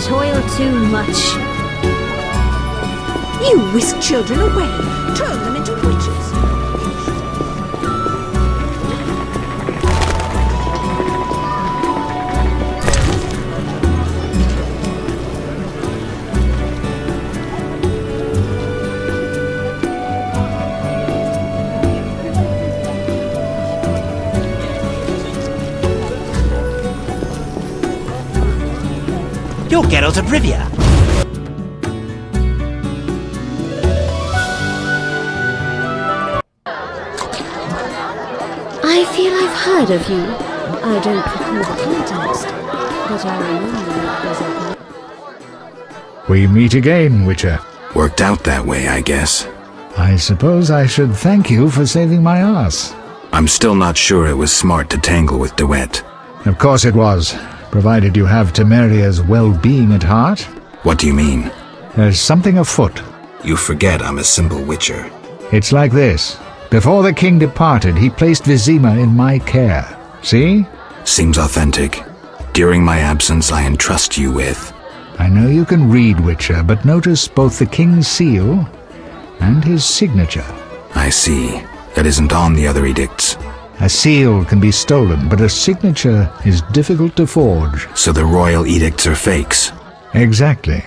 toil too much. You whisk children away, turn them into witches. You'll get out of Rivia. I feel I've heard of you. I don't recall the context, but I remember it was We meet again, Witcher. Worked out that way, I guess. I suppose I should thank you for saving my ass. I'm still not sure it was smart to tangle with DeWitt. Of course it was, provided you have Temeria's well-being at heart. What do you mean? There's something afoot. You forget I'm a simple Witcher. It's like this. Before the king departed, he placed Vizima in my care. See? Seems authentic. During my absence, I entrust you with... I know you can read, Witcher, but notice both the king's seal and his signature. I see. That isn't on the other edicts. A seal can be stolen, but a signature is difficult to forge. So the royal edicts are fakes? Exactly.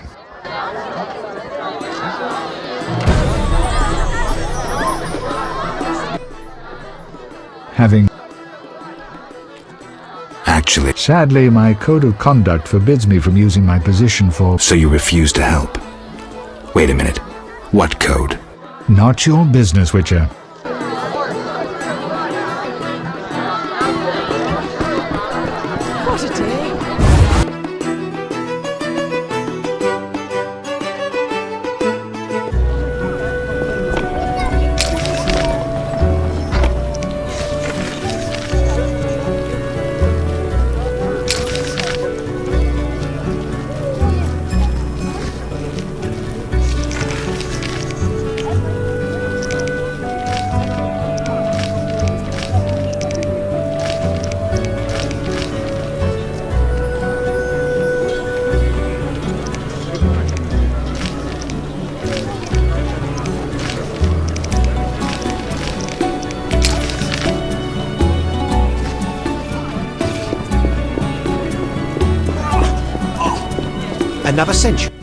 Having... Actually... Sadly, my code of conduct forbids me from using my position for... So you refuse to help? Wait a minute. What code? Not your business, Witcher. What a day! Another century.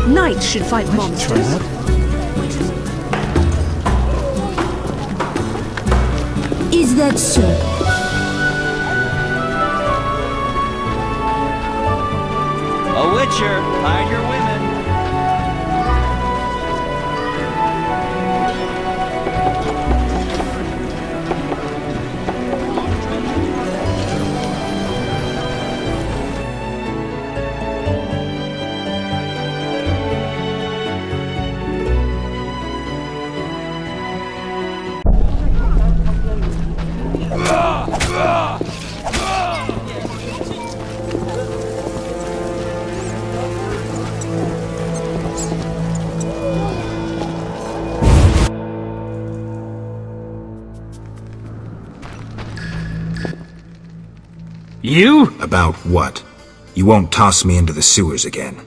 Knights should fight monsters. Is that so? A Witcher, hide your women. You? About what? You won't toss me into the sewers again.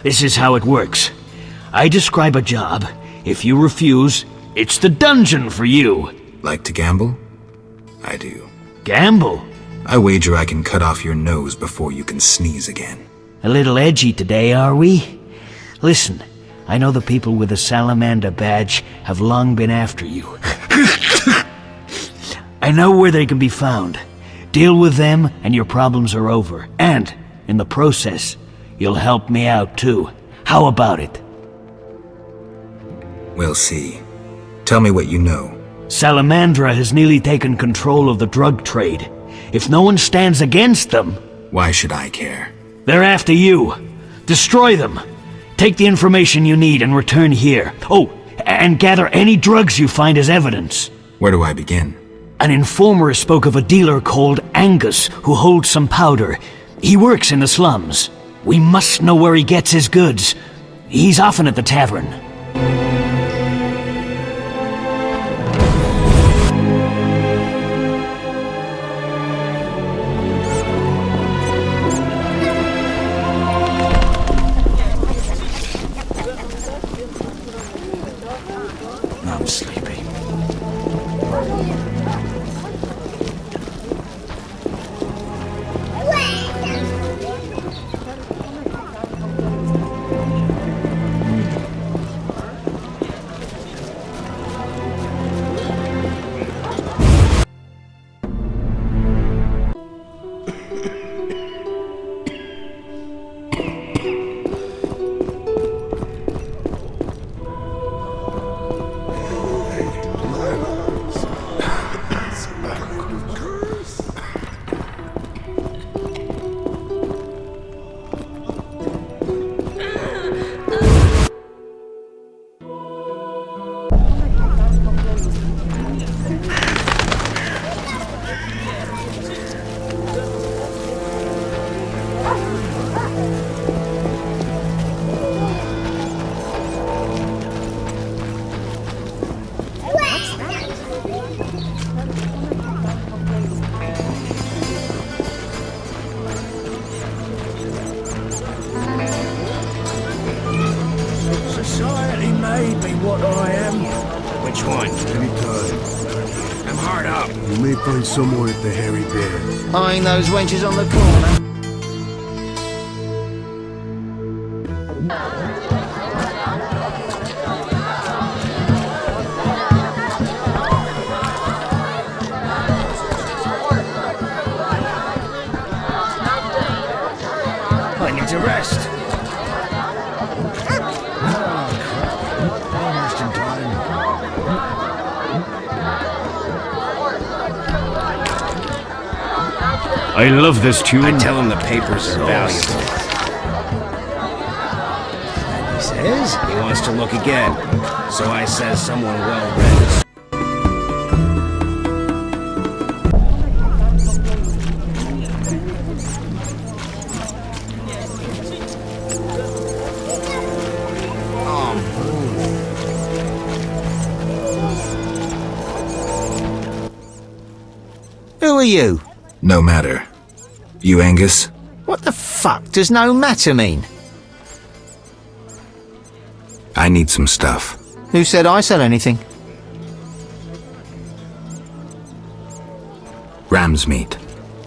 This is how it works. I describe a job. If you refuse, it's the dungeon for you. Like to gamble? I do. Gamble? I wager I can cut off your nose before you can sneeze again. A little edgy today, are we? Listen, I know the people with the salamander badge have long been after you. I know where they can be found. Deal with them and your problems are over. And, in the process, you'll help me out too. How about it? We'll see. Tell me what you know. Salamandra has nearly taken control of the drug trade. If no one stands against them... Why should I care? They're after you. Destroy them. Take the information you need and return here. Oh, and gather any drugs you find as evidence. Where do I begin? An informer spoke of a dealer called Angus who holds some powder. He works in the slums. We must know where he gets his goods. He's often at the tavern. I'm sleepy. Society made me what I am. Which one? Anytime. I'm hard up. You may find someone at the Hairy Bear. Eyeing those wenches on the corner. I need to rest. Almost in time. I love this tune. I tell him the papers are valuable. And he says he wants to look again. So I says someone well-read is... Who are you? No matter. You Angus? What the fuck does no matter mean? I need some stuff. Who said I sell anything? Ram's meat.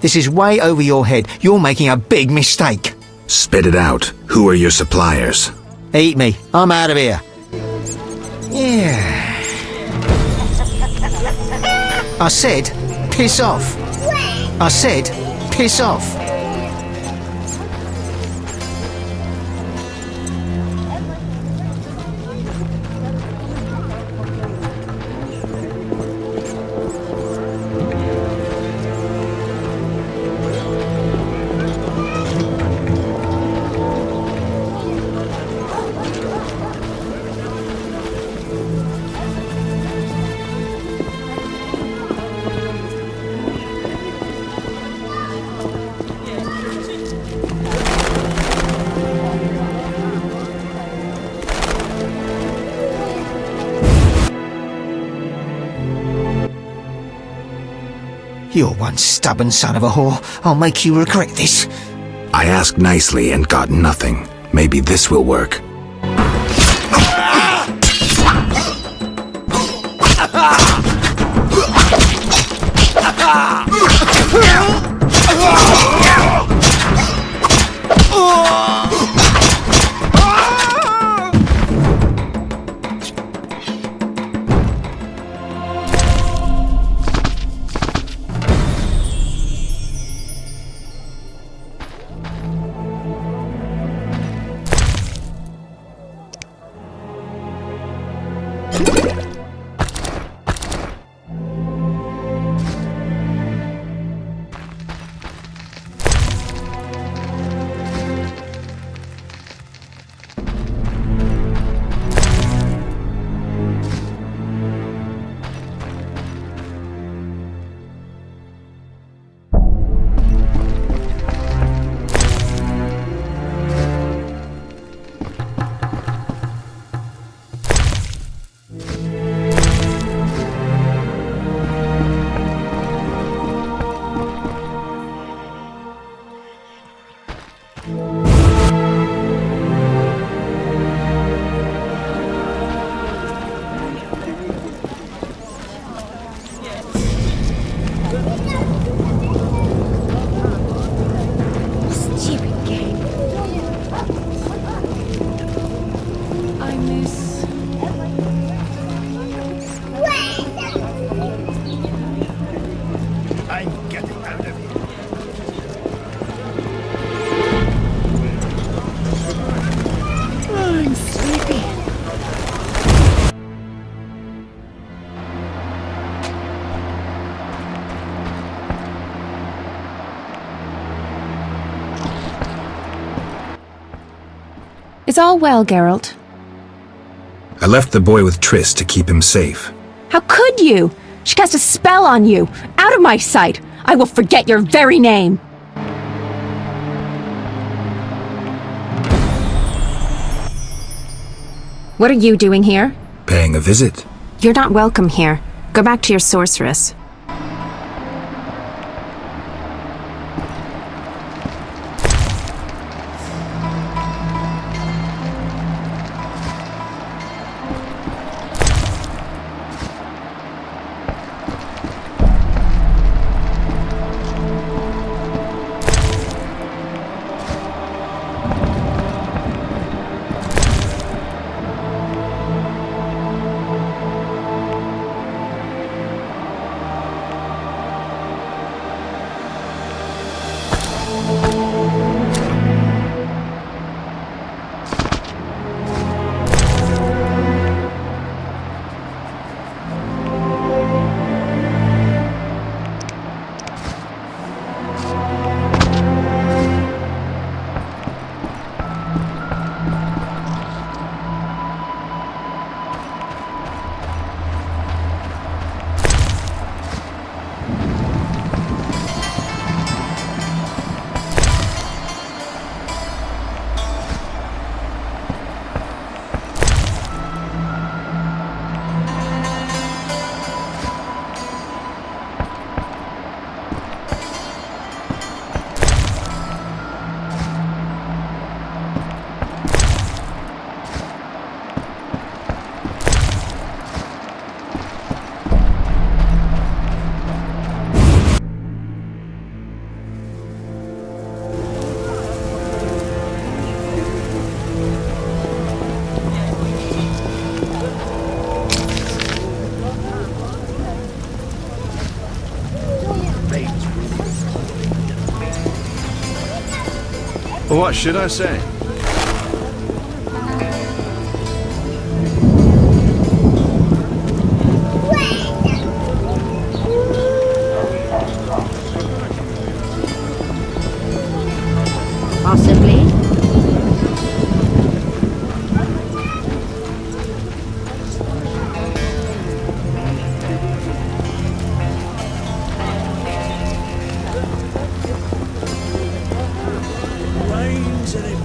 This is way over your head. You're making a big mistake. Spit it out. Who are your suppliers? Eat me. I'm out of here. Yeah. I said, piss off. I said, piss off. You're one stubborn son of a whore. I'll make you regret this. I asked nicely and got nothing. Maybe this will work. Stupid game. I miss... I'm getting out of here. I'm sleepy. Is all well, Geralt? I left the boy with Triss to keep him safe. How could you? She cast a spell on you! Out of my sight! I will forget your very name! What are you doing here? Paying a visit. You're not welcome here. Go back to your sorceress. What should I say? Possibly. Rains and it...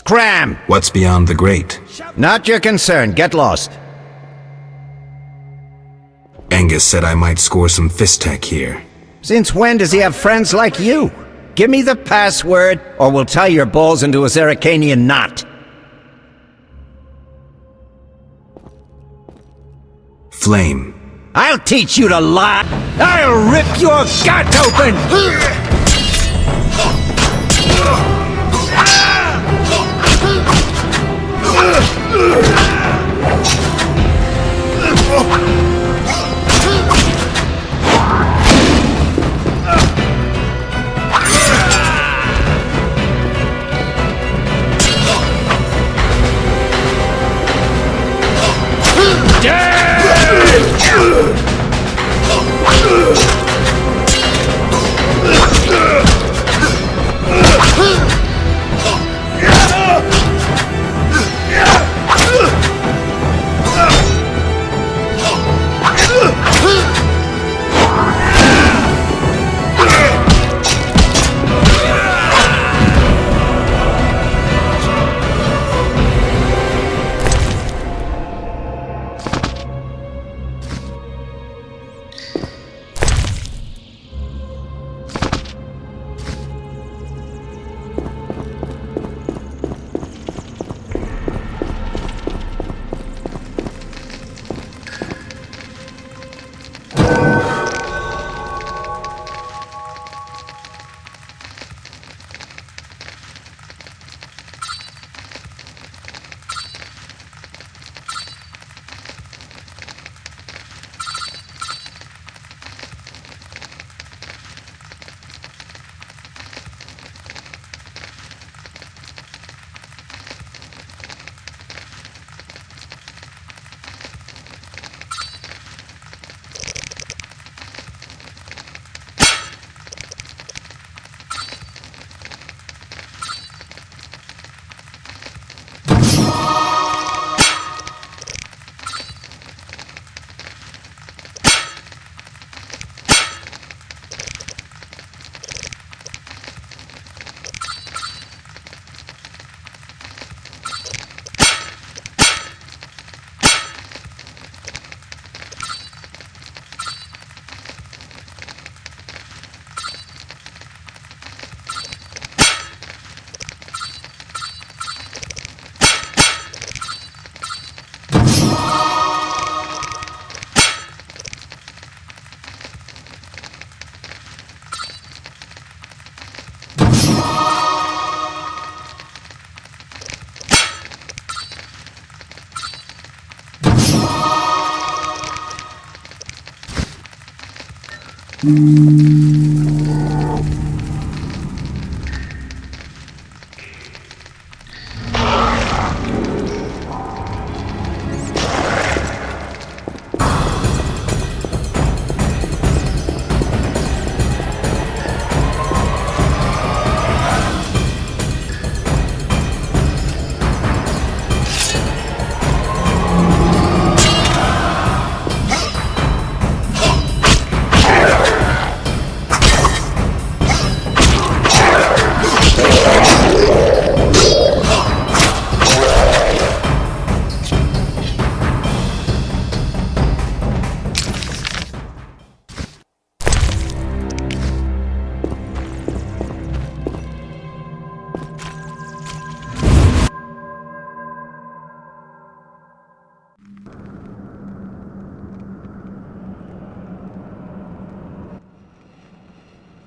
Scram! What's beyond the grate? Not your concern. Get lost. Angus said I might score some fisstech here. Since when does he have friends like you? Give me the password, or we'll tie your balls into a Zeracanian knot. Flame. I'll teach you to lie! I'll rip your gut open!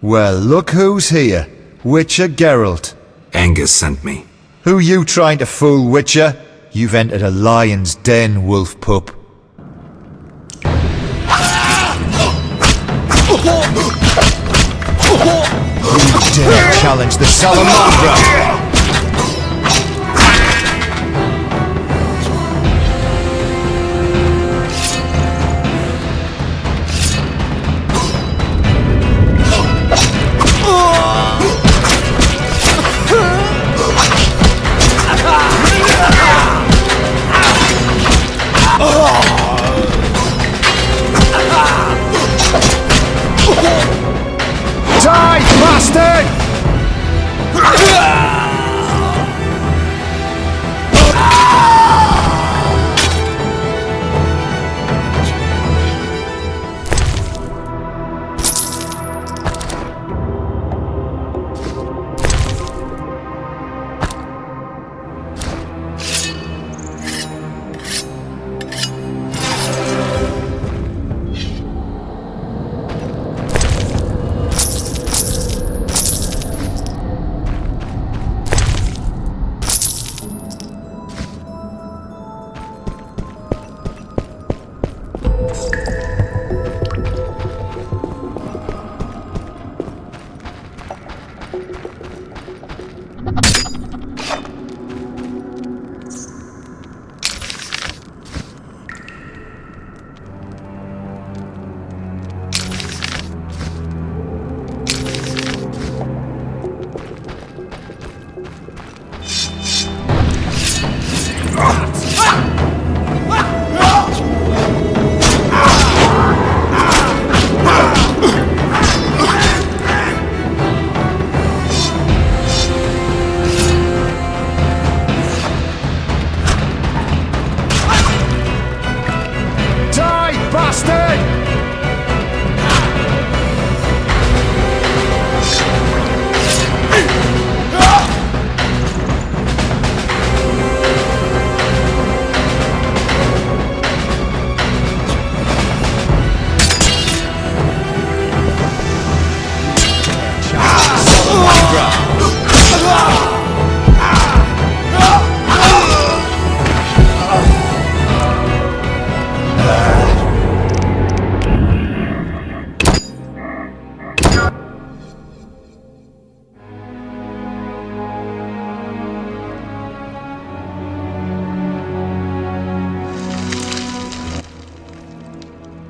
Well, look who's here. Witcher Geralt. Angus sent me. Who you trying to fool, Witcher? You've entered a lion's den, wolf pup. Who dare challenge the Salamandra? Die, bastard!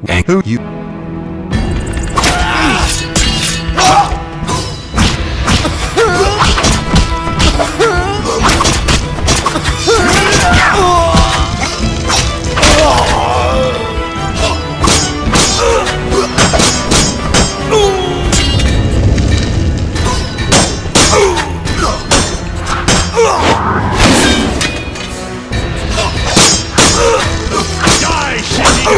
And who you? Die, shitty!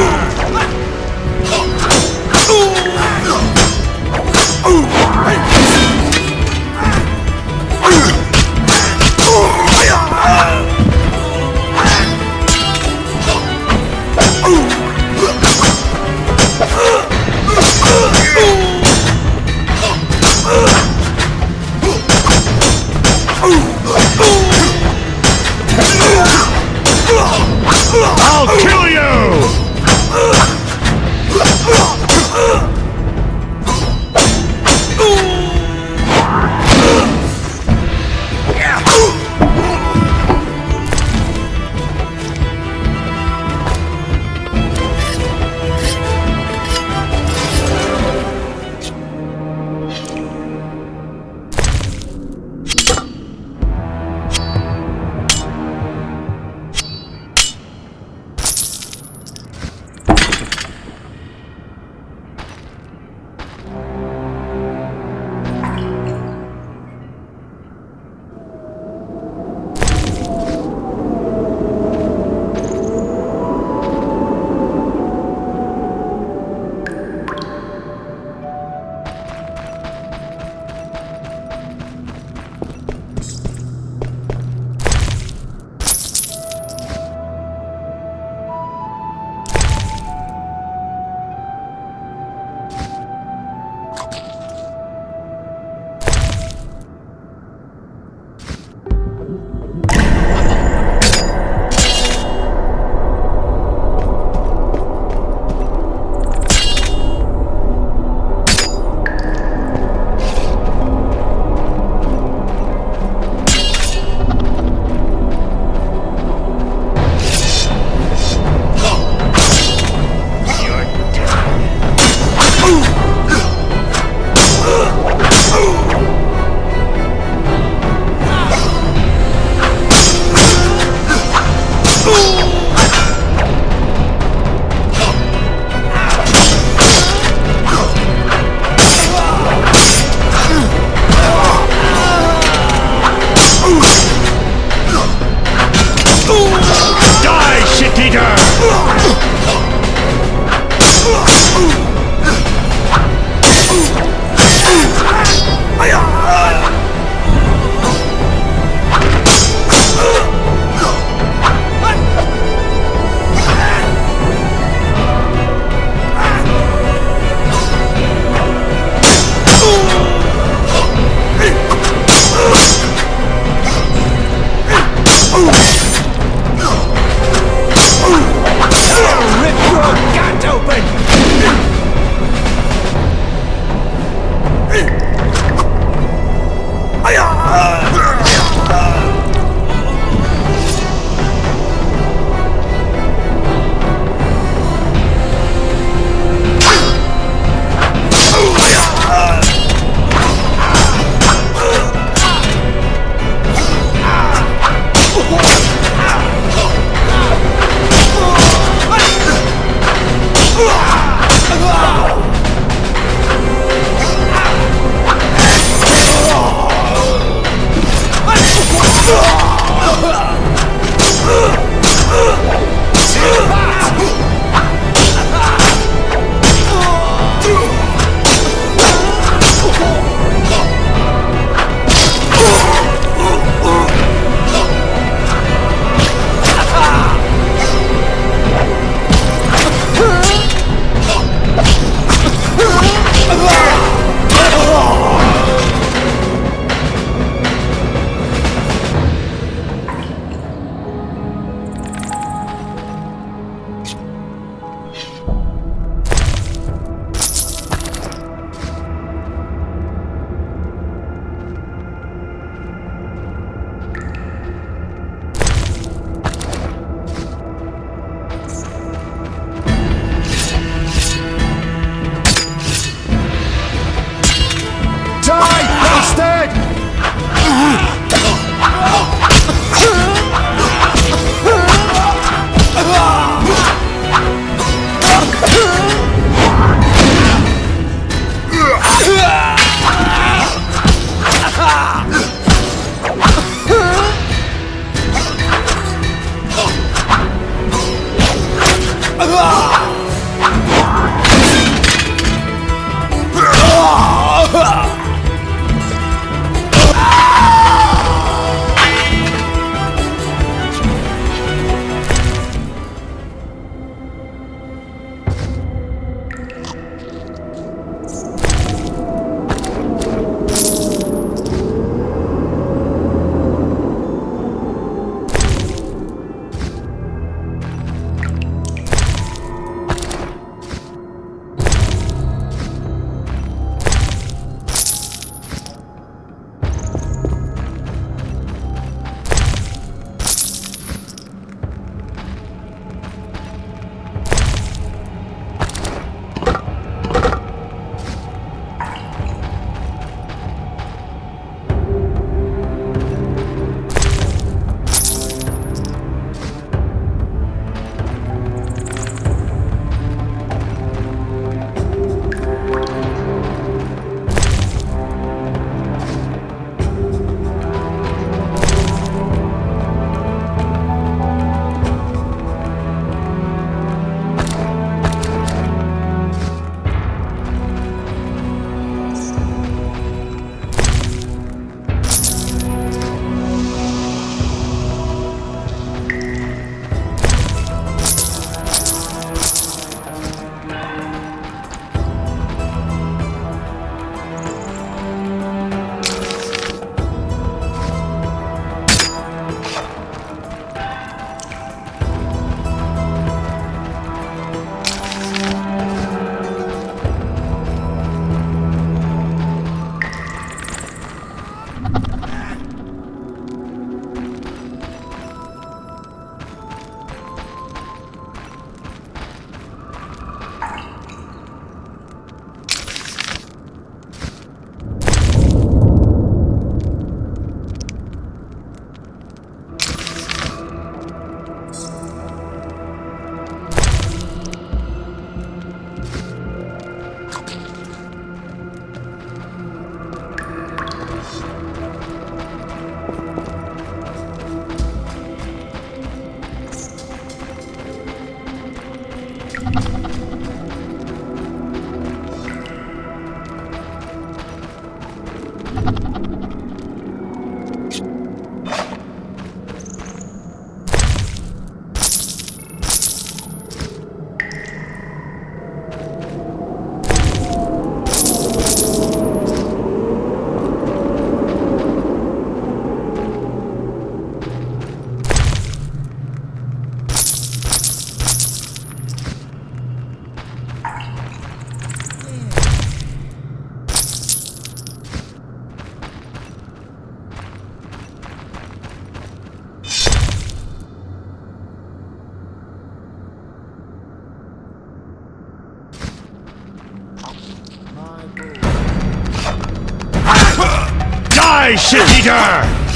Die, shit-eater!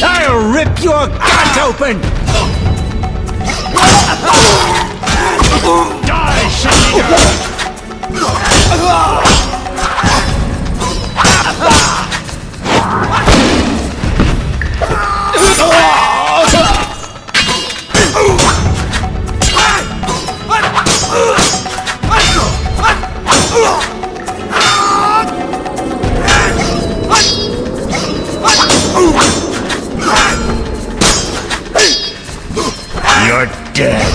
I'll rip your gut open! Die, shit-eater! You're dead.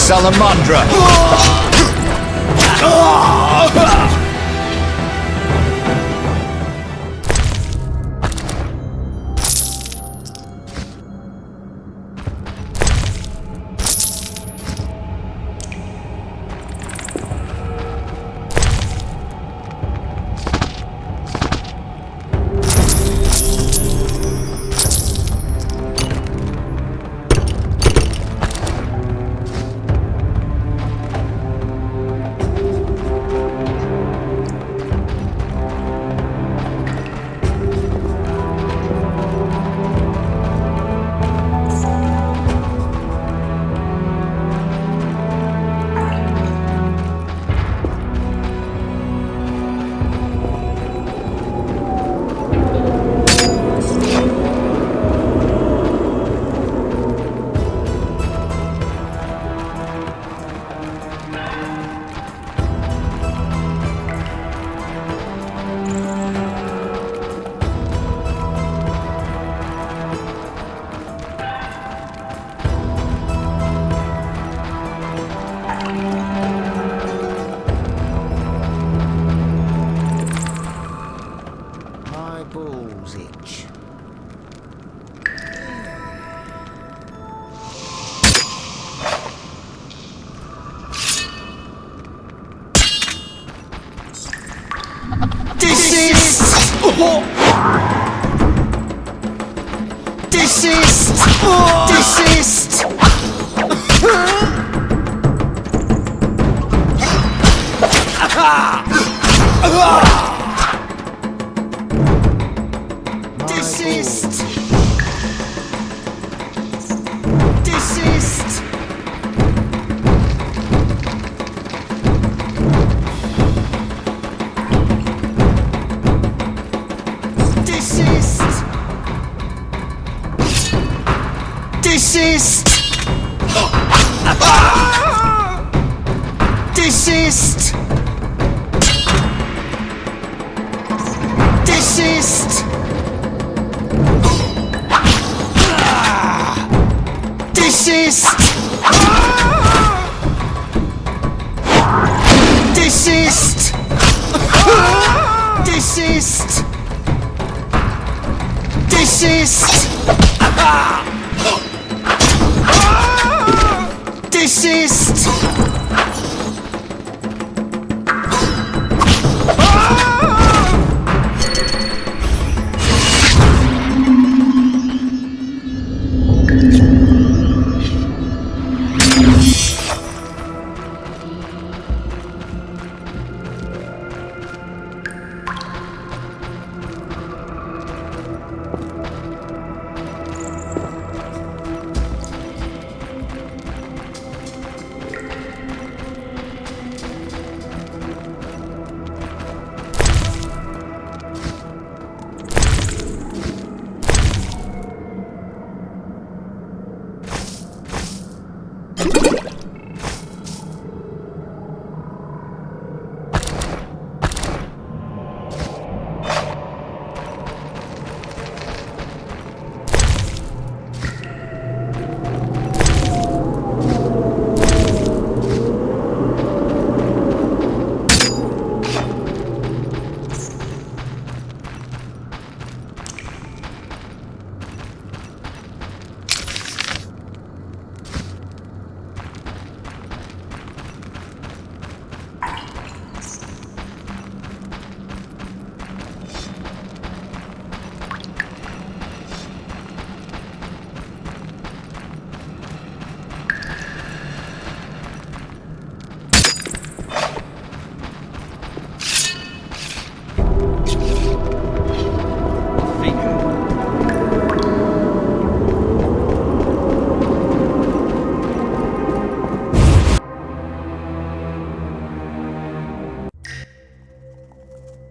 salamandra! My balls itch. Desist! Desist! Desist! Desist! Desist! Desist! Desist! Desist! Desist! Desist! Desist! Desist! Desist! Desist!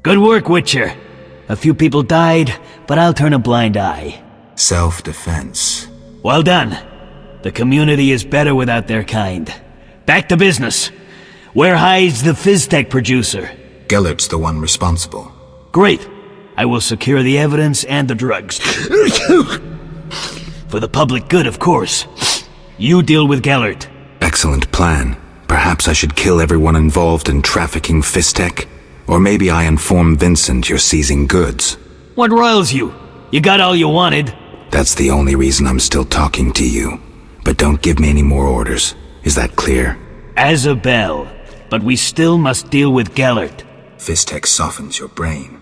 Good work, Witcher. A few people died, but I'll turn a blind eye. Self-defense. Well done. The community is better without their kind. Back to business. Where hides the Fizztech producer? Gellert's the one responsible. Great. I will secure the evidence and the drugs. For the public good, of course. You deal with Gellert. Excellent plan. Perhaps I should kill everyone involved in trafficking Fistek? Or maybe I inform Vincent you're seizing goods. What riles you? You got all you wanted. That's the only reason I'm still talking to you. But don't give me any more orders. Is that clear? As a bell. But we still must deal with Gellert. Fistek softens your brain.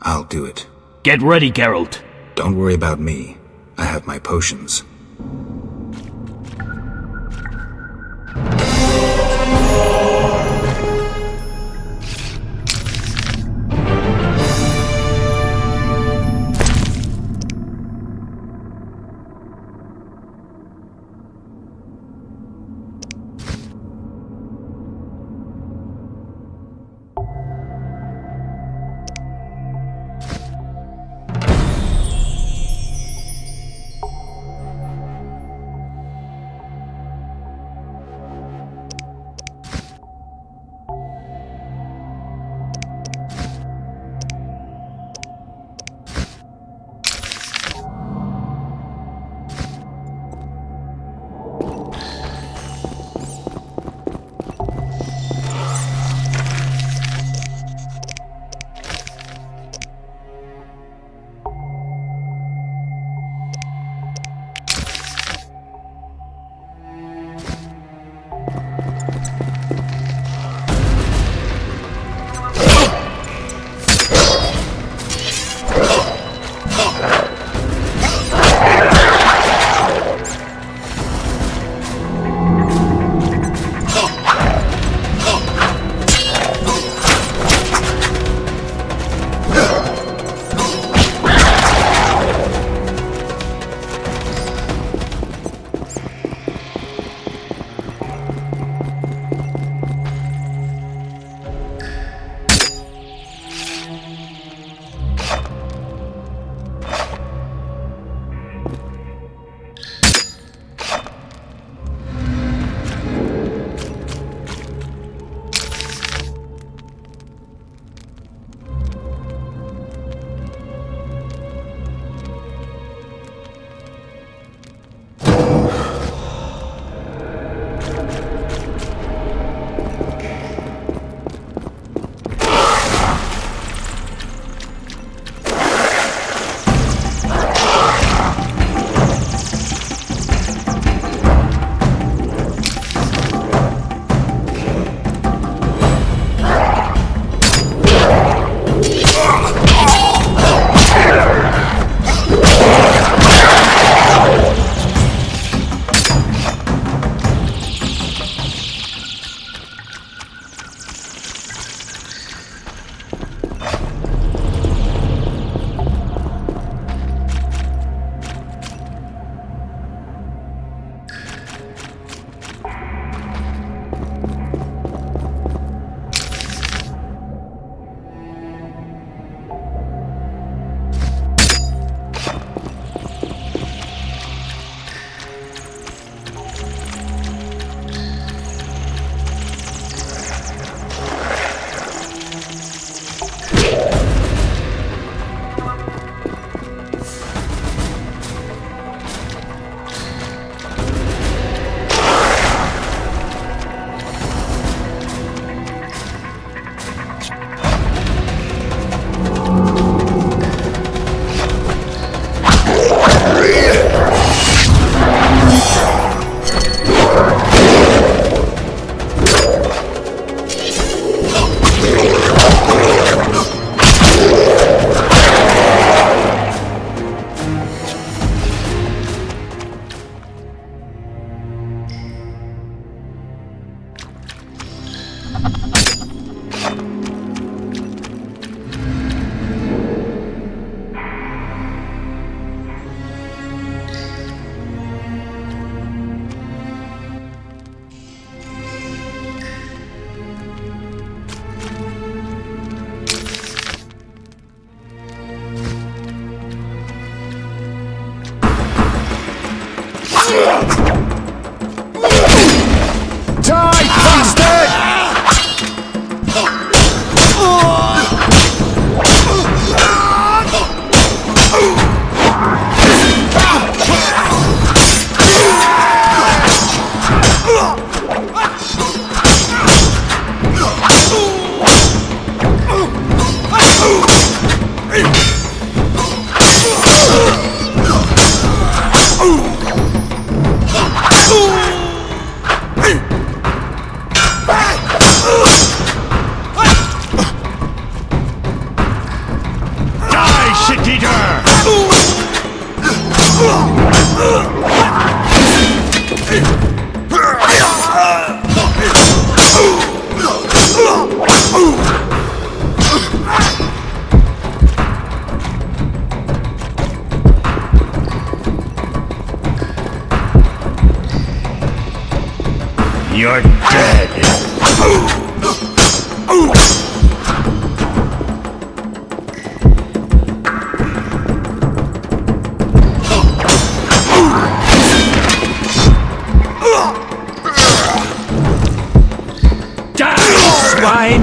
I'll do it. Get ready, Geralt. Don't worry about me. I have my potions. You're dead. Die, swine!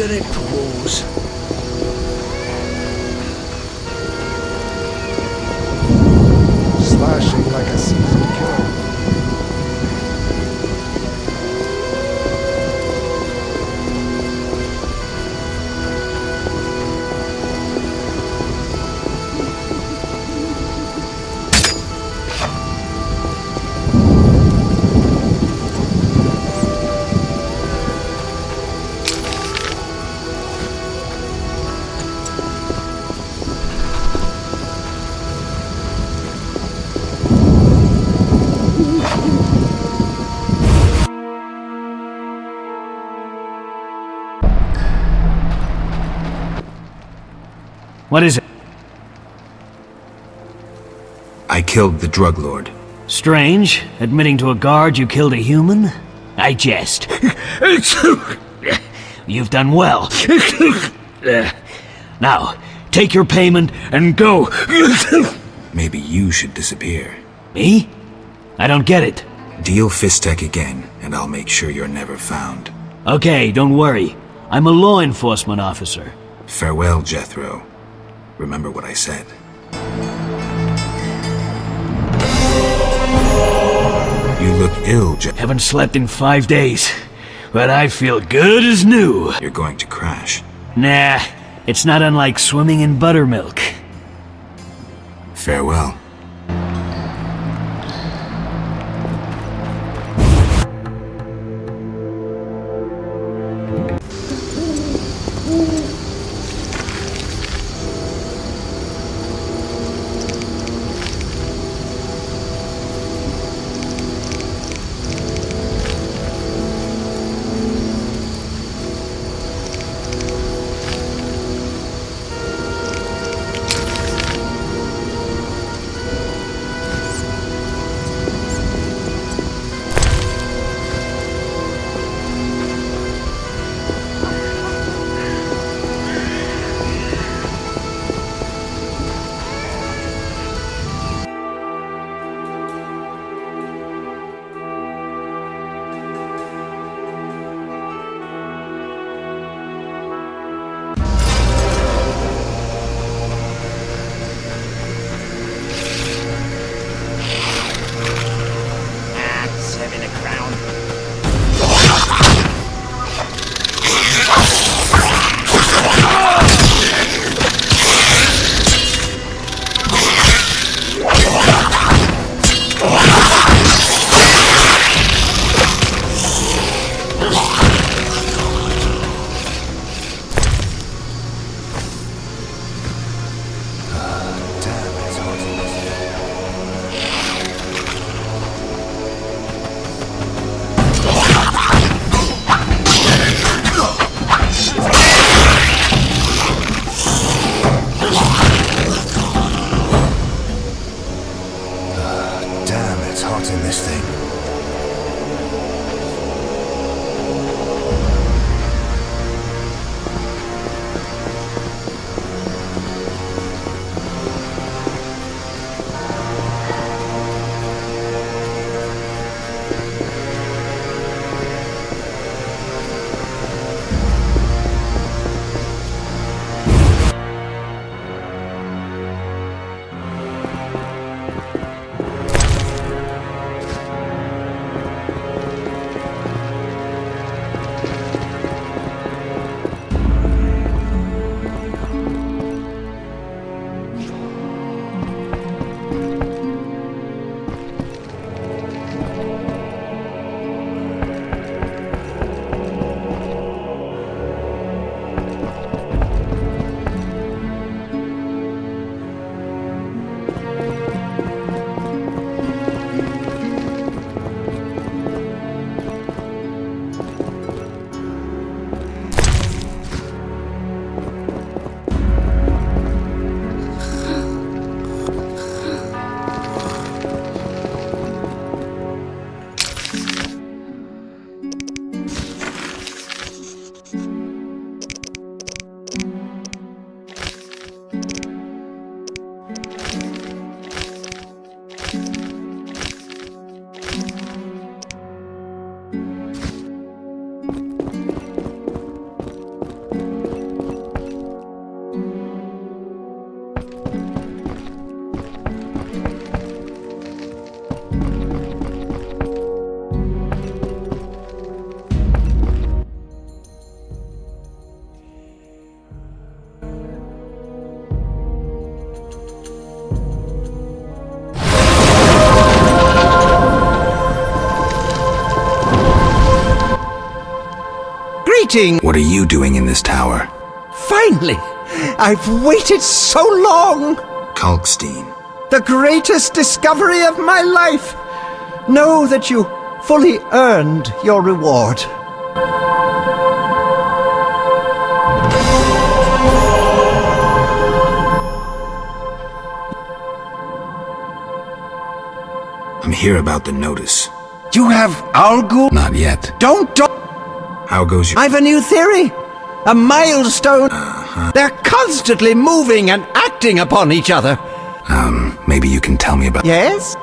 Answer it, Rose. Slashing like a seasoned killer. What is it? I killed the drug lord. Strange, admitting to a guard you killed a human? I jest. You've done well. Now, take your payment and go. Maybe you should disappear. Me? I don't get it. Deal Fistek again, and I'll make sure you're never found. Okay, don't worry. I'm a law enforcement officer. Farewell, Jethro. Remember what I said. You look ill, Jethro. Haven't slept in 5 days, but I feel good as new. You're going to crash. Nah, it's not unlike swimming in buttermilk. Farewell. waiting. What are you doing in this tower? Finally! I've waited so long! Kalkstein. The greatest discovery of my life! Know that you fully earned your reward. I'm here about the notice. You have Algul? Not yet. Don't. How goes your... I've a new theory. A milestone. They're constantly moving and acting upon each other. Maybe you can tell me about... Yes?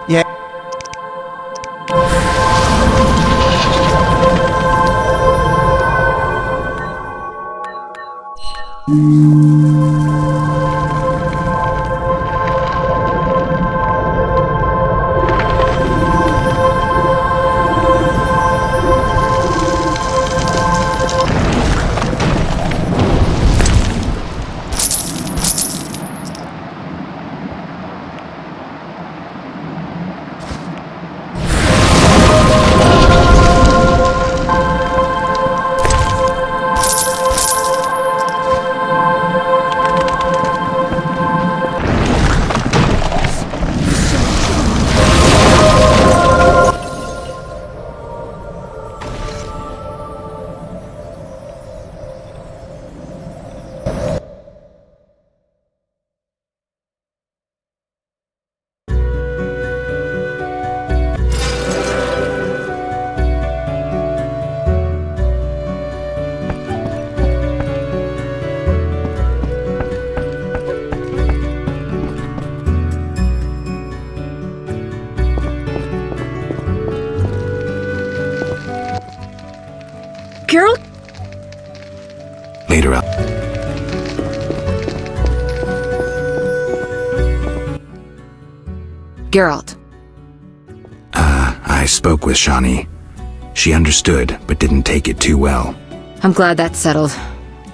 Yeah. Carol? Later up. Geralt. I spoke with Shani. She understood, but didn't take it too well. I'm glad that's settled.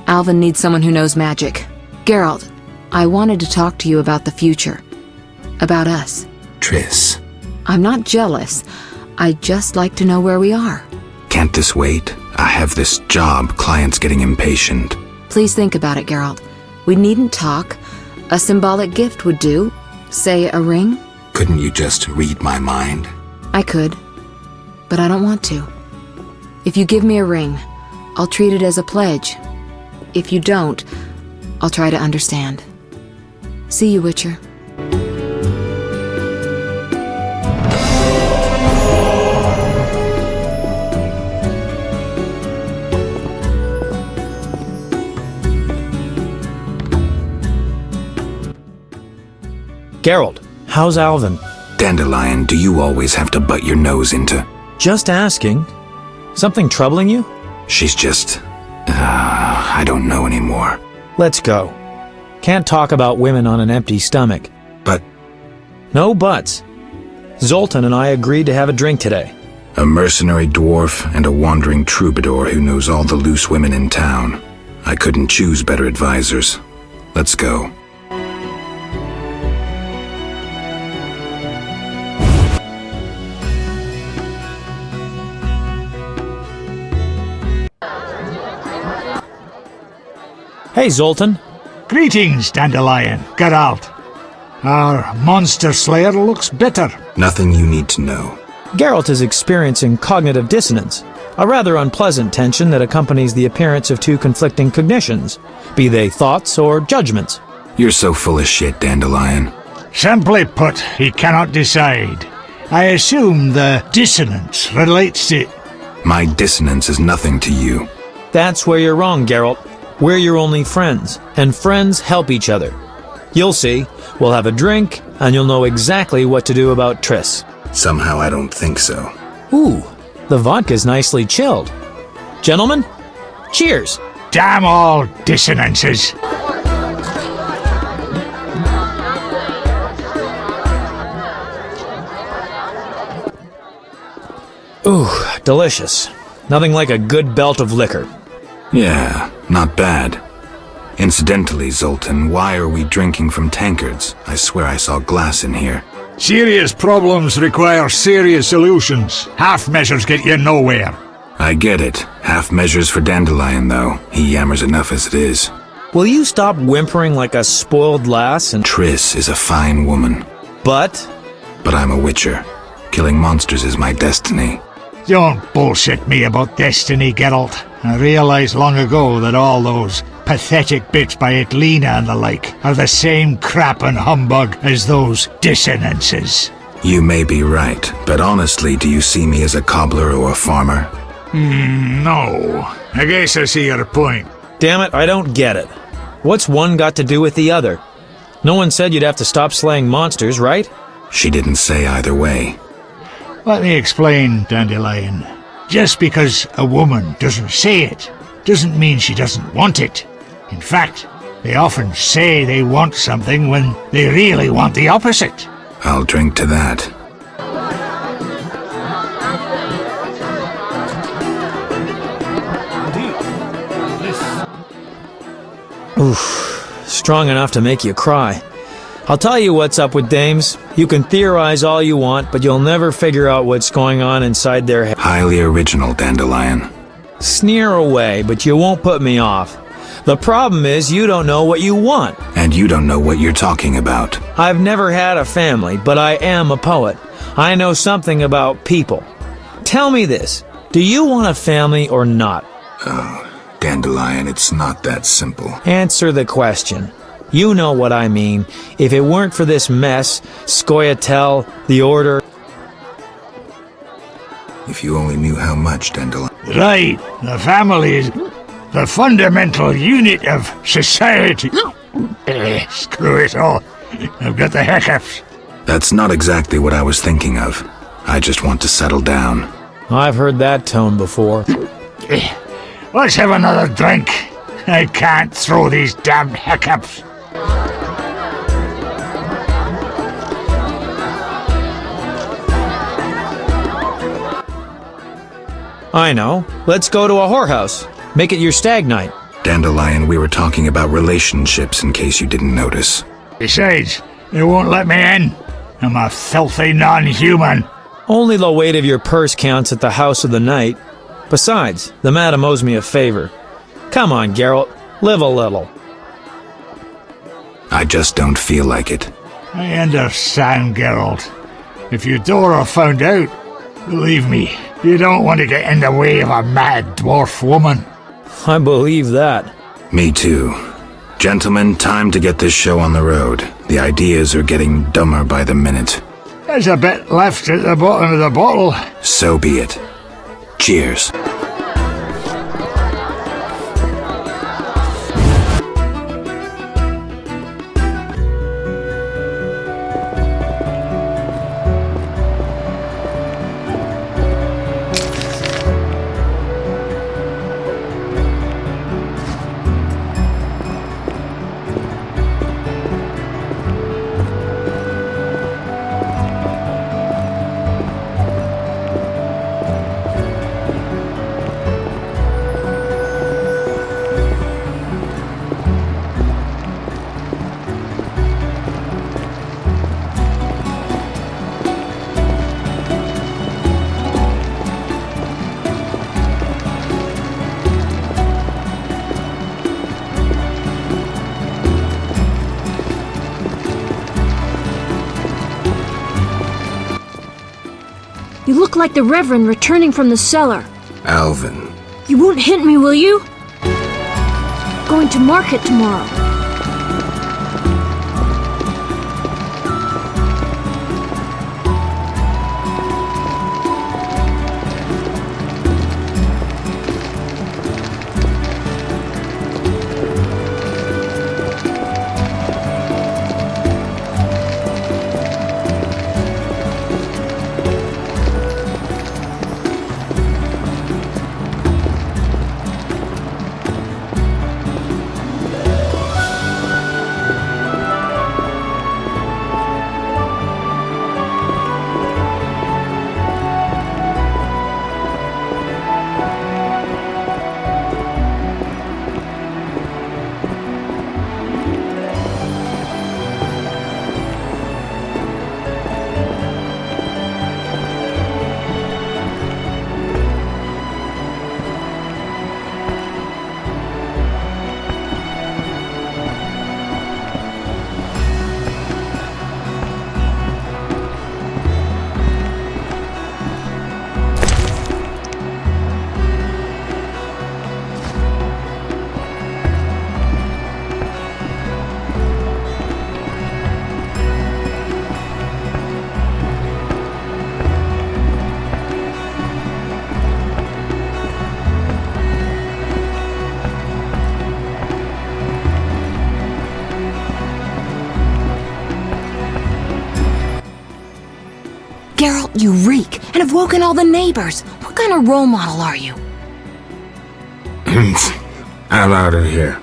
Alvin needs someone who knows magic. Geralt, I wanted to talk to you about the future. About us. Triss. I'm not jealous. I'd just like to know where we are. Can't this wait? I have this job. Clients getting impatient. Please think about it, Geralt. We needn't talk. A symbolic gift would do. Say a ring? Couldn't you just read my mind? I could. But I don't want to. If you give me a ring, I'll treat it as a pledge. If you don't, I'll try to understand. See you, Witcher. Geralt, how's Alvin? Dandelion, do you always have to butt your nose into... Just asking. Something troubling you? She's just... I don't know anymore. Let's go. Can't talk about women on an empty stomach. But... No buts. Zoltan and I agreed to have a drink today. A mercenary dwarf and a wandering troubadour who knows all the loose women in town. I couldn't choose better advisors. Let's go. Hey, Zoltan. Greetings, Dandelion. Geralt. Our monster slayer looks better. Nothing you need to know. Geralt is experiencing cognitive dissonance, a rather unpleasant tension that accompanies the appearance of two conflicting cognitions, be they thoughts or judgments. You're so full of shit, Dandelion. Simply put, he cannot decide. I assume the dissonance relates to... My dissonance is nothing to you. That's where you're wrong, Geralt. We're your only friends, and friends help each other. You'll see. We'll have a drink, and you'll know exactly what to do about Triss. Somehow I don't think so. Ooh, the vodka's nicely chilled. Gentlemen, cheers! Damn all dissonances! Ooh, delicious. Nothing like a good belt of liquor. Yeah, not bad. Incidentally, Zoltan, why are we drinking from tankards? I swear I saw glass in here. Serious problems require serious solutions. Half measures get you nowhere. I get it. Half measures for Dandelion, though. He yammers enough as it is. Will you stop whimpering like a spoiled lass and... Triss is a fine woman. But I'm a witcher. Killing monsters is my destiny. Don't bullshit me about destiny, Geralt. I realized long ago that all those pathetic bits by Etlina and the like are the same crap and humbug as those dissonances. You may be right, but honestly, do you see me as a cobbler or a farmer? No. I guess I see your point. damn it, I don't get it. What's one got to do with the other? No one said you'd have to stop slaying monsters, right? She didn't say either way. Let me explain, Dandelion. Just because a woman doesn't say it, doesn't mean she doesn't want it. In fact, they often say they want something when they really want the opposite. I'll drink to that. Oof, strong enough to make you cry. I'll tell you what's up with dames. You can theorize all you want, but you'll never figure out what's going on inside their head. Highly original, Dandelion. Sneer away, but you won't put me off. The problem is you don't know what you want. And you don't know what you're talking about. I've never had a family, but I am a poet. I know something about people. Tell me this, do you want a family or not? Oh, Dandelion, it's not that simple. Answer the question. You know what I mean. If it weren't for this mess, Scoia'tael, the Order... If you only knew how much, Dandelion. Right, the family is the fundamental unit of society. Screw it all. I've got the hiccups. That's not exactly what I was thinking of. I just want to settle down. I've heard that tone before. Let's have another drink. I can't throw these damned hiccups. I know. Let's go to a whorehouse. Make it your stag night. Dandelion, we were talking about relationships in case you didn't notice. Besides, they won't let me in. I'm a filthy non-human. Only the weight of your purse counts at the house of the night. Besides, the madam owes me a favor. Come on, Geralt. Live a little. I just don't feel like it. I understand, Geralt. If your Dora found out, believe me, you don't want to get in the way of a mad dwarf woman. I believe that. Me too. Gentlemen, time to get this show on the road. The ideas are getting dumber by the minute. There's a bit left at the bottom of the bottle. So be it. Cheers. You look like the Reverend returning from the cellar. Alvin. You won't hint me, will you? Going to market tomorrow. Geralt, you reek, and have woken all the neighbors. What kind of role model are you? I'm out of here.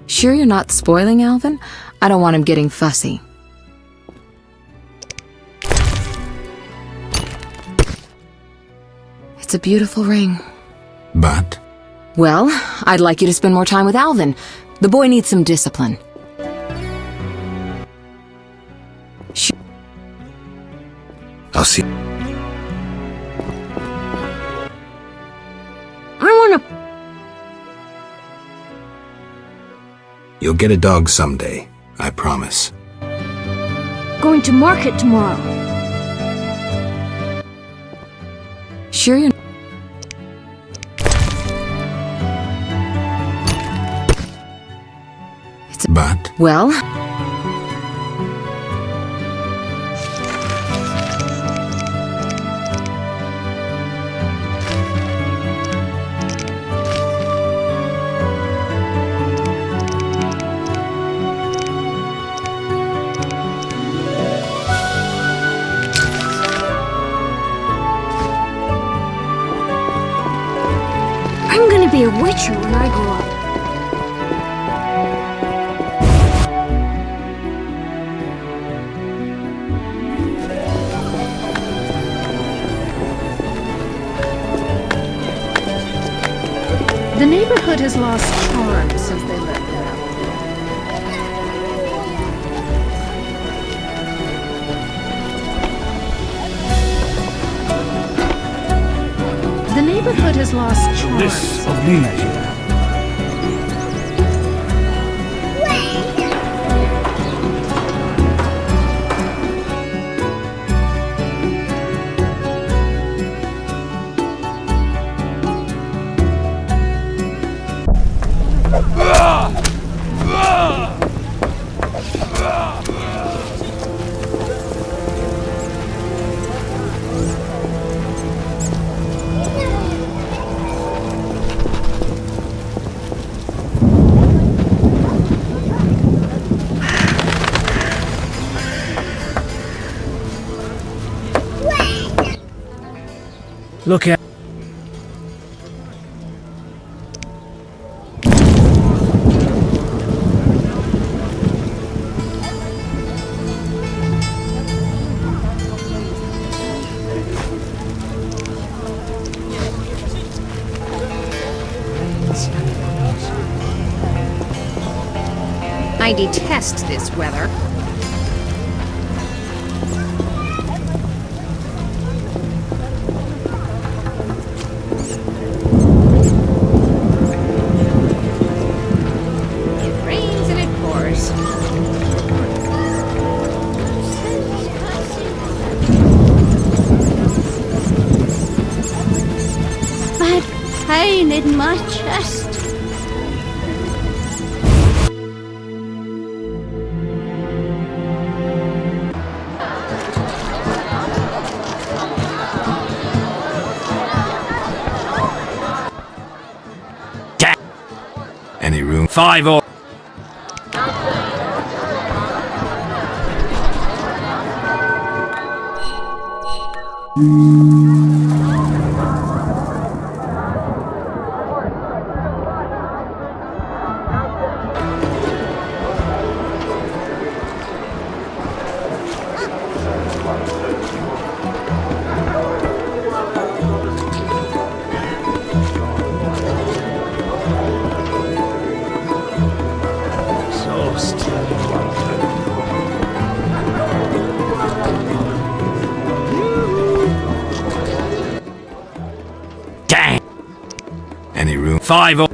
Sure you're not spoiling Alvin? I don't want him getting fussy. It's a beautiful ring. But? Well, I'd like you to spend more time with Alvin. The boy needs some discipline. I'll see. I wanna... You'll get a dog someday, I promise. Going to market tomorrow. Sure you're... But? Well... I'm gonna be a witcher when I grow up. The neighborhood has lost charm since they let me out. The neighborhood has lost charm. This of leisure. Look at... I detest this weather. It rains and it pours. Bad pain in my chest. Any room? 5 or... 5 or...